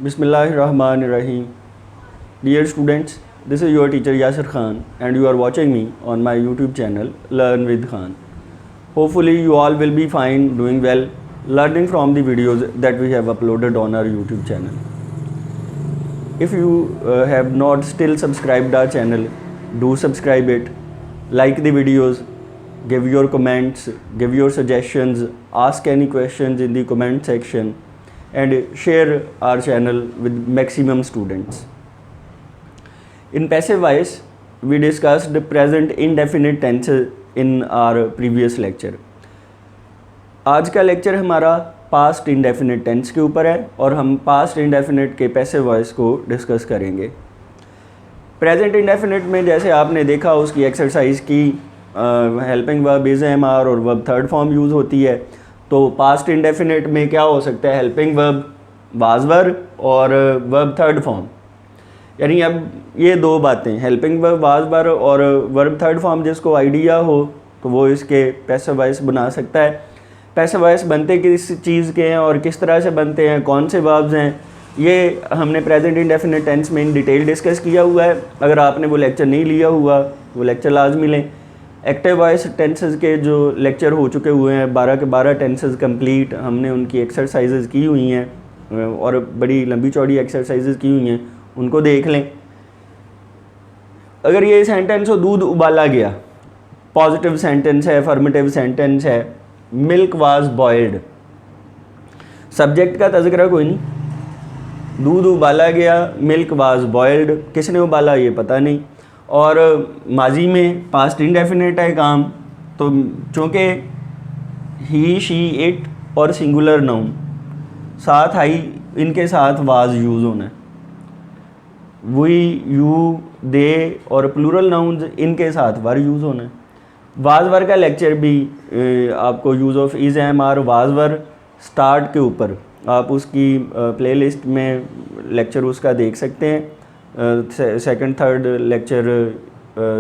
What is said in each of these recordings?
Bismillahirrahmanirrahim. Dear students, this is your teacher Yasir Khan and you are watching me on my YouTube channel Learn with Khan. Hopefully you all will be fine, doing well, learning from the videos that we have uploaded on our YouTube channel. If you have not still subscribed our channel, do subscribe it, like the videos, give your comments, give your suggestions, ask any questions in the comment section and share our channel with maximum students. In passive voice, we discussed the present indefinite tense in our previous lecture. आज का lecture हमारा past indefinite tense के ऊपर है और हम past indefinite के passive voice को डिस्कस करेंगे। प्रेजेंट इंडेफिनिट में जैसे आपने देखा उसकी एक्सरसाइज की helping verb is am are और वर्ब थर्ड फॉर्म यूज़ होती है। तो पास्ट इंडेफिनिट में क्या हो सकता है, हेल्पिंग वर्ब, वाज वर्ब और वर्ब थर्ड फॉर्म। यानी अब ये दो बातें, हेल्पिंग वर्ब, वाज वर्ब और वर्ब थर्ड फॉर्म, जिसको आइडिया हो तो वो इसके पैसिव वॉइस बना सकता है। पैसिव वॉइस बनते किस चीज़ के हैं और किस तरह से बनते हैं, कौन से वर्ब्स हैं, ये हमने प्रेजेंट इंडेफिनिट टेंस में इन डिटेल डिस्कस किया हुआ है। अगर आपने वो लेक्चर नहीं लिया हुआ वो लेक्चर लाजमी लें। एक्टिव वॉइस टेंसेस के जो लेक्चर हो चुके हुए हैं 12 के 12 टेंसेस कंप्लीट, हमने उनकी एक्सरसाइजेज की हुई हैं और बड़ी लंबी चौड़ी एक्सरसाइजेज की हुई हैं, उनको देख लें। अगर ये सेंटेंस हो, दूध उबाला गया, पॉजिटिव सेंटेंस है, अफर्मेटिव सेंटेंस है। मिल्क वाज बॉइल्ड, सब्जेक्ट का तज़किरा कोई नहीं, दूध उबाला गया, मिल्क वाज बॉइल्ड, किसने उबाला ये पता नहीं। और माजी में पास्ट इंडेफिनिट है काम, तो चूँकि ही, शी, इट और सिंगुलर नाउन साथ आई, इनके साथ वाज यूज़ होना है। वी, यू, दे और प्लूरल नाउन्स इनके साथ वर यूज़ होना है। वाज वर का लेक्चर भी आपको use of is am are was were start के ऊपर आप उसकी प्लेलिस्ट में लेक्चर उसका देख सकते हैं। सेकंड थर्ड लेक्चर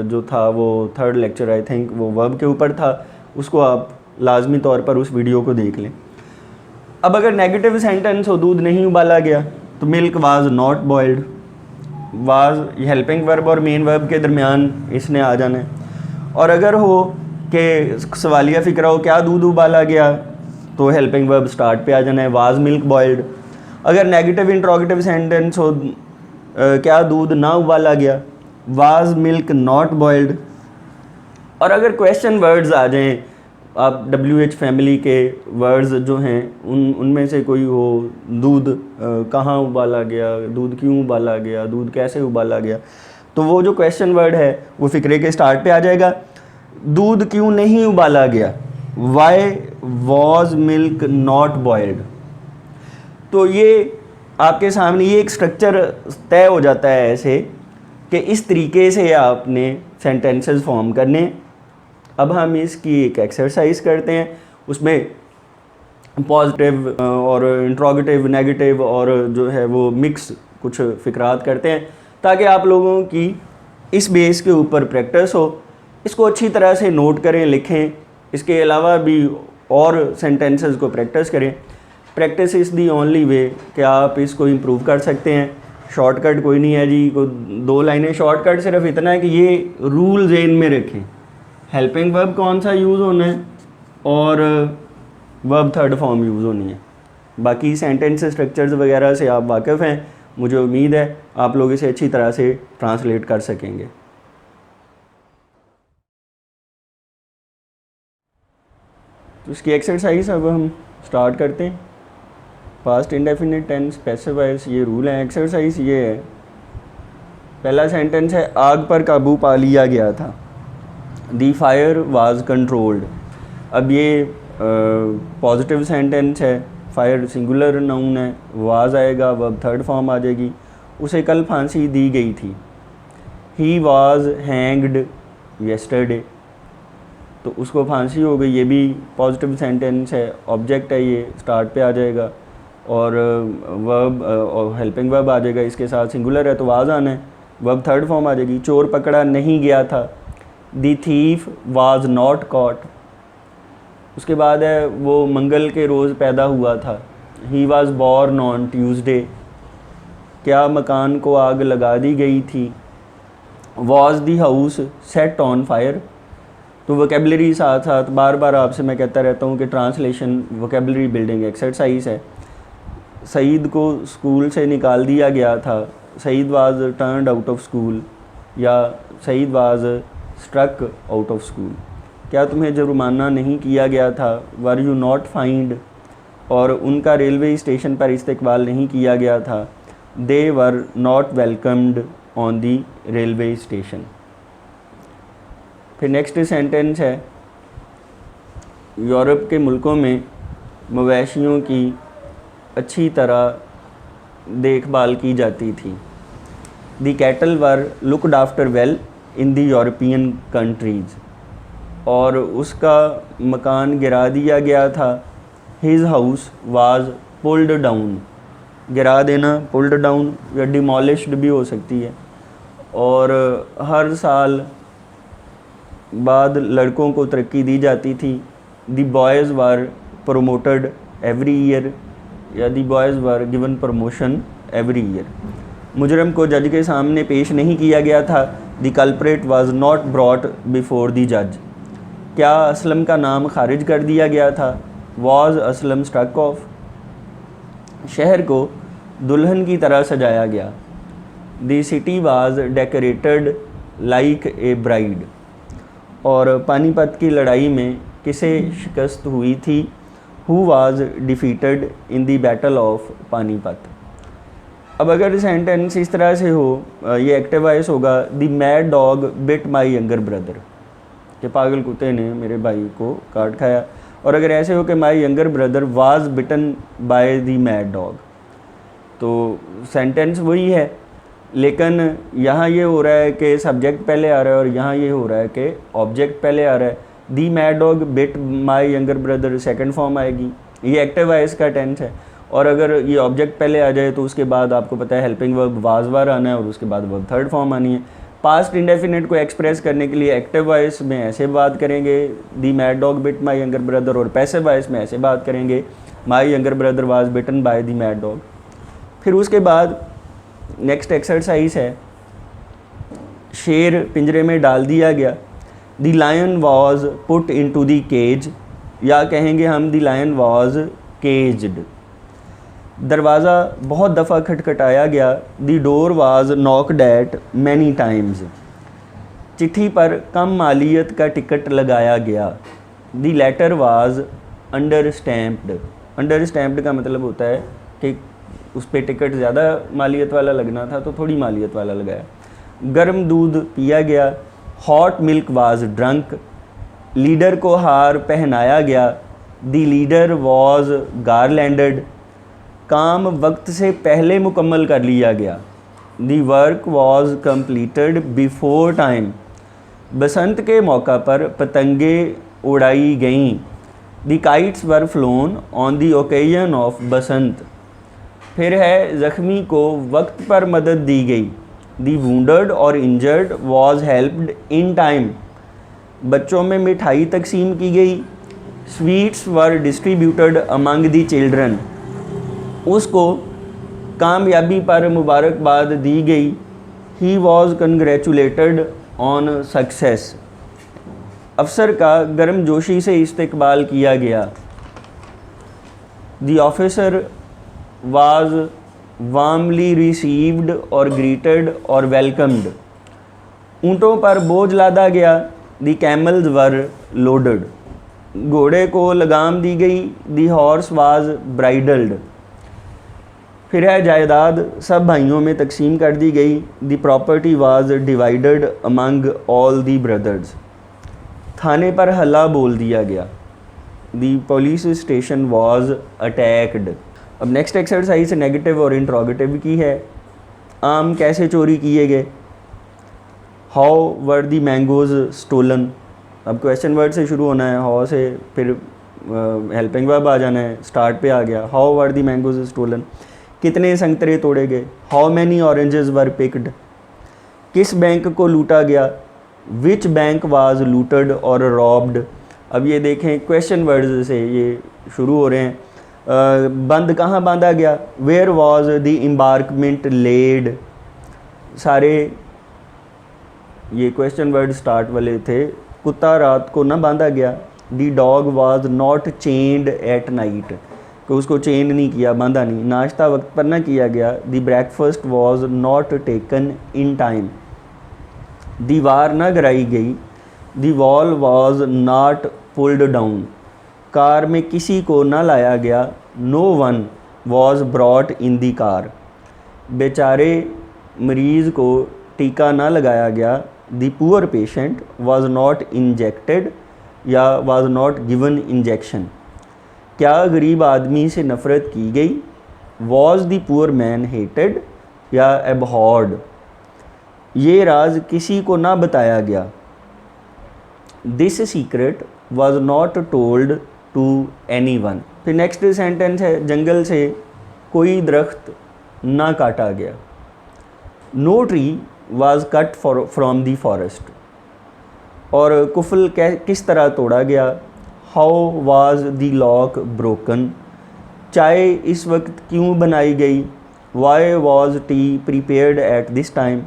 जो था वो थर्ड लेक्चर आई थिंक वो वर्ब के ऊपर था, उसको आप लाजमी तौर पर उस वीडियो को देख लें। अब अगर नेगेटिव सेंटेंस हो, दूध नहीं उबाला गया, तो milk was not boiled, was helping verb और मेन वर्ब के दरमियान इसने आ जाना है। और अगर हो कि सवालिया फ़िक्रा हो क्या दूध उबाला गया, तो हेल्पिंग वर्ब स्टार्ट पे आ जाना है, वाज मिल्क बॉइल्ड। अगर नेगेटिव इंट्रोगेटिव सेंटेंस हो क्या दूध ना उबाला गया, वाज मिल्क नॉट बॉइल्ड। और अगर क्वेश्चन वर्ड्स आ जाएं, आप WH फैमिली के वर्ड्स जो हैं उनमें से कोई हो, दूध कहाँ उबाला गया, दूध क्यों उबाला गया, दूध कैसे उबाला गया, तो वो जो क्वेश्चन वर्ड है वो फ़िक्रे के स्टार्ट पे आ जाएगा। दूध क्यों नहीं उबाला गया, why was milk not boiled. तो ये आपके सामने ये एक स्ट्रक्चर तय हो जाता है ऐसे कि इस तरीके से आपने सेंटेंसेस फॉर्म करने। अब हम इसकी एक एक्सरसाइज करते हैं, उसमें पॉजिटिव और इंट्रोगेटिव, नेगेटिव और जो है वो मिक्स कुछ फ़िक्रात करते हैं ताकि आप लोगों की इस बेस के ऊपर प्रैक्टिस हो। इसको अच्छी तरह से नोट करें, लिखें। इसके अलावा भी और सेंटेंसेस को प्रैक्टिस करें। Practice is the only way कि आप इसको इम्प्रूव कर सकते हैं। शॉर्टकट कोई नहीं है जी, को 2 लाइनें शॉर्टकट सिर्फ इतना है कि ये रूल ज़हन में रखें, हेल्पिंग वर्ब कौन सा यूज़ होना है और वर्ब थर्ड फॉर्म यूज़ होनी है। बाकी सेंटेंस स्ट्रक्चर्स वगैरह से आप वाकिफ़ हैं, मुझे उम्मीद है आप लोग इसे अच्छी तरह से ट्रांसलेट कर सकेंगे। तो इसकी एक्सरसाइज अब हम स्टार्ट करते हैं। Past indefinite tense, passive voice, ये रूल है। एक्सरसाइज ये है, पहला सेंटेंस है आग पर काबू पा लिया गया था, दी फायर वाज कंट्रोल्ड। अब ये पॉजिटिव सेंटेंस है, फायर सिंगुलर नाउन है, वाज आएगा, वर्ब थर्ड फॉर्म आ जाएगी। उसे कल फांसी दी गई थी, ही वाज हैंग्ड येस्टरडे, तो उसको फांसी हो गई, ये भी पॉजिटिव सेंटेंस है, ऑब्जेक्ट है, ये स्टार्ट पे आ जाएगा और वर्ब और हेल्पिंग वर्ब आ जाएगा, इसके साथ सिंगुलर है तो वाज आना है, वर्ब थर्ड फॉर्म आ जाएगी। चोर पकड़ा नहीं गया था, दी थीफ वाज नॉट कॉट। उसके बाद है वो मंगल के रोज़ पैदा हुआ था, he was born on Tuesday. क्या मकान को आग लगा दी गई थी? Was the house set on fire? तो वोकेबलरी साथ साथ बार बार आपसे मैं कहता रहता हूँ कि ट्रांसलेशन वोकेबलरी बिल्डिंग एक्सरसाइज है। सईद को स्कूल से निकाल दिया गया था, Saeed was turned out of school, या Saeed was struck out of school. क्या तुम्हें जुर्माना नहीं किया गया था? Were you not fined? और उनका रेलवे स्टेशन पर इस्तकबाल नहीं किया गया था। They were not welcomed on the railway station. फिर नेक्स्ट सेंटेंस है, यूरोप के मुल्कों में मवेशियों की अच्छी तरह देखभाल की जाती थी। The cattle were looked after well in the European countries. और उसका मकान गिरा दिया गया था। His house was pulled down. गिरा देना, पुल्ड डाउन या डिमोलिश्ड भी हो सकती है। और हर साल बाद लड़कों को तरक्की दी जाती थी। The boys were promoted every year, या the boys were given promotion every year. मुजरम को जज के सामने पेश नहीं किया गया था। The culprit was not brought before the जज। क्या असलम का नाम खारिज कर दिया गया था? Was Aslam struck off? शहर को दुल्हन की तरह सजाया गया। The city was decorated like a bride. और पानीपत की लड़ाई में किसे शिकस्त हुई थी? Who was defeated in the battle of Panipat. अब अगर सेंटेंस इस तरह से हो, ये एक्टिव वॉइस होगा, the mad dog bit my younger brother, कि पागल कुत्ते ने मेरे भाई को काट खाया। और अगर ऐसे हो कि my younger brother was bitten by the mad dog, तो सेंटेंस वही है, लेकिन यहाँ ये हो रहा है कि सब्जेक्ट पहले आ रहा है और यहाँ ये हो रहा है कि ऑब्जेक्ट पहले आ रहा है। The mad dog bit my younger brother second form आएगी, ये एक्टिव वॉइस का टेंस है। और अगर ये ऑब्जेक्ट पहले आ जाए तो उसके बाद आपको पता है हेल्पिंग वर्ब वाज वर आना है और उसके बाद वर्ब थर्ड फॉर्म आनी है। पास्ट इंडेफिनिट को एक्सप्रेस करने के लिए एक्टिव वॉइस में ऐसे बात करेंगे, the mad dog bit my younger brother, और पैसिव वॉइस में ऐसे बात करेंगे, my younger brother was bitten by the mad dog. फिर उसके बाद नेक्स्ट एक्सरसाइज है, शेर पिंजरे में डाल दिया गया। The lion was put into the cage, या कहेंगे हम द लायन वॉज केज्ड। दरवाज़ा बहुत दफ़ा खटखटाया गया। The door was knocked at many times. चिट्ठी पर कम मालियत का टिकट लगाया गया। The letter was understamped. Understamped का मतलब होता है कि उस पर टिकट ज़्यादा मालियत वाला लगना था तो थोड़ी मालियत वाला लगाया। गर्म दूध पिया गया। Hot milk was drunk. Leader को हार पहनाया गया। The leader was garlanded. काम वक्त से पहले मुकम्मल कर लिया गया। The work was completed before time. Basant के मौका पर पतंगे उड़ाई गईं। The kites were flown on the occasion of Basant. फिर है, ज़ख्मी को वक्त पर मदद दी गई। दी वूंडेड और injured was helped in time. बच्चों में मिठाई तकसीम की गई। Sweets were distributed among the children. उसको कामयाबी पर मुबारकबाद दी गई। He was congratulated on success. अफसर का गर्मजोशी से इस्तकबाल किया गया। The officer was warmly received और greeted और welcomed। ऊँटों पर बोझ लादा गया। The camels were loaded। घोड़े को लगाम दी गई। The horse was bridled। फिर है, जायदाद सब भाइयों में तकसीम कर दी गई। The property was divided among all the brothers। थाने पर हल्ला बोल दिया गया। The police station was attacked। अब नेक्स्ट एक्सरसाइज नेगेटिव और इंट्रोगेटिव की है। आम कैसे चोरी किए गए? How were the mangoes stolen. अब क्वेश्चन वर्ड से शुरू होना है, हाउ से फिर हेल्पिंग वर्ब आ जाना है, स्टार्ट पे आ गया। How were the mangoes stolen. कितने संतरे तोड़े गए? How many oranges were picked. किस बैंक को लूटा गया? विच बैंक वाज लूटेड और रॉब्ड। अब ये देखें क्वेश्चन वर्ड्स से ये शुरू हो रहे हैं। बंद कहाँ बांधा गया, where was the embankment lead. सारे ये क्वेश्चन वर्ड स्टार्ट वाले थे। कुत्ता रात को ना बांधा गया। The dog was not chained at night, कि उसको चेन नहीं किया, बांधा नहीं। नाश्ता वक्त पर ना किया गया। The breakfast was not taken in time. दीवार ना गिराई गई। The wall was not pulled down. Car में किसी को ना लाया गया। No one was brought in the car. बेचारे मरीज़ को टीका ना लगाया गया। The poor patient was not injected या वॉज नॉट गिवन इंजेक्शन। क्या गरीब आदमी से नफ़रत की गई। Was the poor man hated या एबहॉर्ड। ये राज किसी को ना बताया गया। This secret was not told to anyone. फिर नेक्स्ट सेंटेंस है, जंगल से कोई दरख्त ना काटा गया। No tree was cut from the forest. और कुफल किस तरह तोड़ा गया। How was the lock broken. चाय इस वक्त क्यों बनाई गई। Why was tea prepared at this time.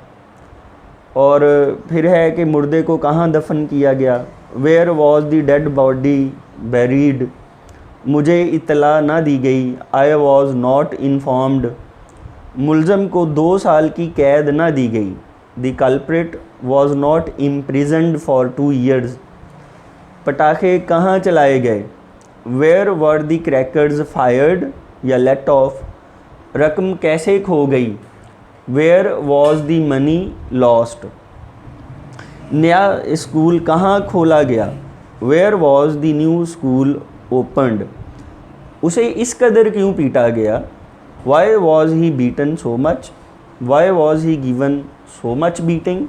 और फिर है कि मुर्दे को कहाँ दफन किया गया। Where was the dead body buried. मुझे इत्तला ना दी गई। I was not informed. मुलज़म को 2 साल की कैद ना दी गई। The culprit was not imprisoned for 2 years। पटाखे कहाँ चलाए गए। Where were the crackers fired या लेट ऑफ। रकम कैसे खो गई। Where was the money lost. नया स्कूल कहाँ खोला गया। Where was the new school opened. उसे इस कदर क्यों पीटा गया। Why was he beaten so much. Why was he given so much beating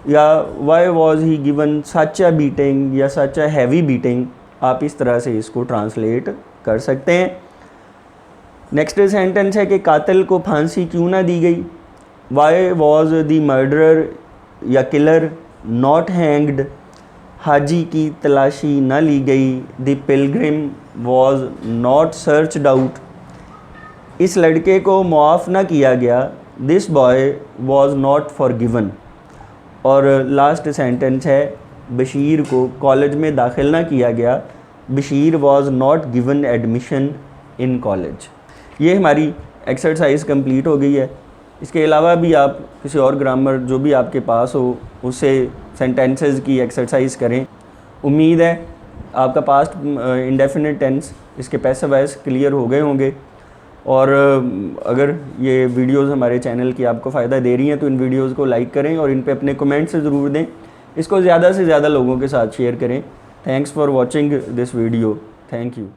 या why was he given such a beating या सच अ हैवी बीटिंग। आप इस तरह से इसको ट्रांसलेट कर सकते हैं। नेक्स्ट सेंटेंस है कि कातिल को फांसी क्यों ना दी गई। वाई वॉज द मर्डरर या किलर नॉट हैंग्ड। हाजी की तलाशी ना ली गई। The Pilgrim was not searched out. इस लड़के को मुआफ़ ना किया गया। This boy was not forgiven. और लास्ट सेंटेंस है, बशीर को कॉलेज में दाखिल ना किया गया। Bashir was not given admission in college. ये हमारी एक्सरसाइज कंप्लीट हो गई है। इसके अलावा भी आप किसी और ग्रामर जो भी आपके पास हो उससे सेंटेंसेस की एक्सरसाइज करें। उम्मीद है आपका पास्ट इंडेफिनिट टेंस, इसके पैसिव वॉइस क्लियर हो गए होंगे। और अगर ये वीडियोस हमारे चैनल की आपको फ़ायदा दे रही हैं तो इन वीडियोस को लाइक करें और इन पे अपने कमेंट्स ज़रूर दें। इसको ज़्यादा से ज़्यादा लोगों के साथ शेयर करें। Thanks for watching this video. Thank you.